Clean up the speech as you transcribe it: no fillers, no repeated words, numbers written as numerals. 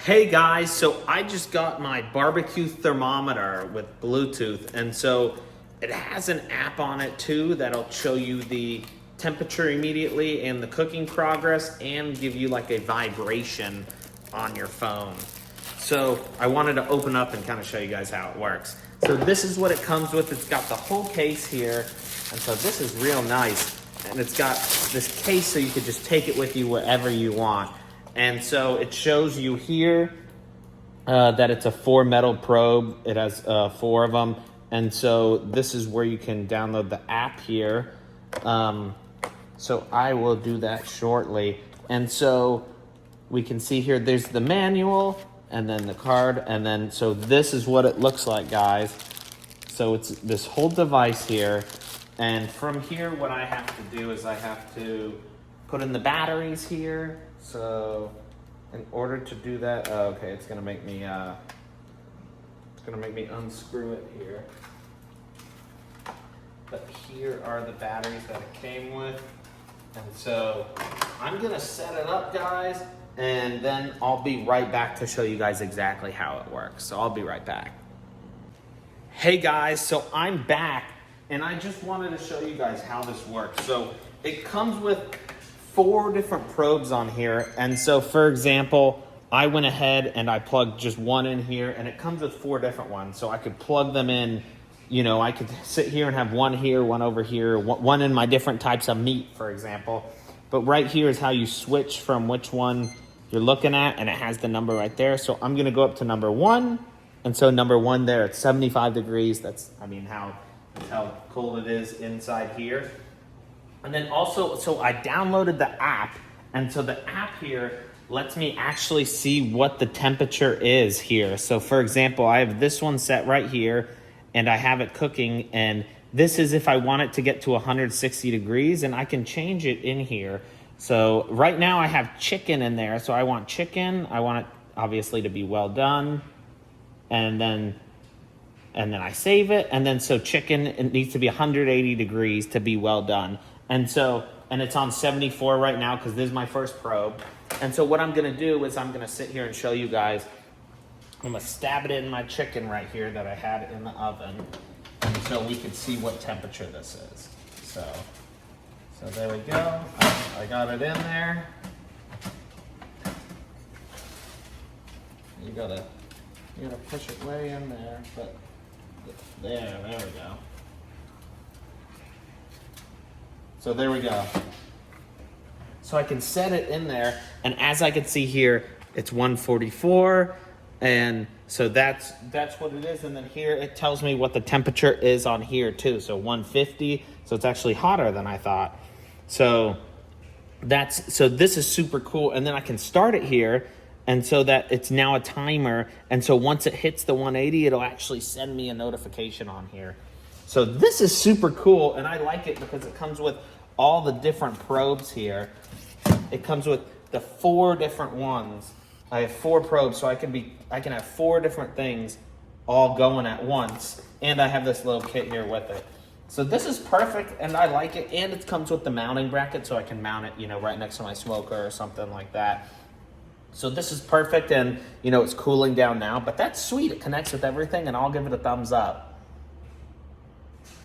Hey guys, so I just got my barbecue thermometer with Bluetooth, and so it has an app on it too that'll show you the temperature immediately and the cooking progress and give you like a vibration on your phone. So I wanted to open up and kind of show you guys how it works. So this is what it comes with. It's got the whole case here, and so this is real nice. And it's got this case so you could just take it with you wherever you want. And so it shows you here that it's a 4 metal probe. It has 4 of them. And so this is where you can download the app here. So I will do that shortly. And so we can see here, there's the manual and then the card. And then, so this is what it looks like, guys. So it's this whole device here. And from here, what I have to do is I have to put in the batteries here. So in order to do that, okay, it's gonna make me unscrew it here. But here are the batteries that it came with. And so I'm gonna set it up, guys, and then I'll be right back to show you guys exactly how it works. So I'll be right back. Hey guys, so I'm back and I just wanted to show you guys how this works. So it comes with 4 different probes on here. And so for example, I went ahead and I plugged just one in here, and it comes with 4 different ones. So I could plug them in, you know, I could sit here and have one here, one over here, one in my different types of meat, for example. But right here is how you switch from which one you're looking at, and it has the number right there. So I'm gonna go up to number 1. And so number 1 there, it's 75 degrees. That's how cold it is inside here. And then also, so I downloaded the app, and so the app here lets me actually see what the temperature is here. So for example, I have this one set right here, and I have it cooking, and this is if I want it to get to 160 degrees, and I can change it in here. So right now I have chicken in there, so I want chicken. I want it obviously to be well done, and then I save it, and then so chicken, it needs to be 180 degrees to be well done. And it's on 74 right now because this is my first probe. And so what I'm gonna do is I'm gonna sit here and show you guys. I'm gonna stab it in my chicken right here that I had in the oven, and so we can see what temperature this is. So there we go. I got it in there. You gotta push it way in there, but there we go. So there we go. So I can set it in there, and as I can see here, it's 144, and so that's what it is. And then here it tells me what the temperature is on here too. So 150. So it's actually hotter than I thought. So this is super cool. And then I can start it here, and so that it's now a timer. And so once it hits the 180, it'll actually send me a notification on here. So this is super cool, and I like it because it comes with all the different probes here. It comes with the 4 different ones. I have 4 probes, so I can have 4 different things all going at once, and I have this little kit here with it. So this is perfect, and I like it, and it comes with the mounting bracket, so I can mount it, you know, right next to my smoker or something like that. So this is perfect, and you know, it's cooling down now, but that's sweet. It connects with everything, and I'll give it a thumbs up.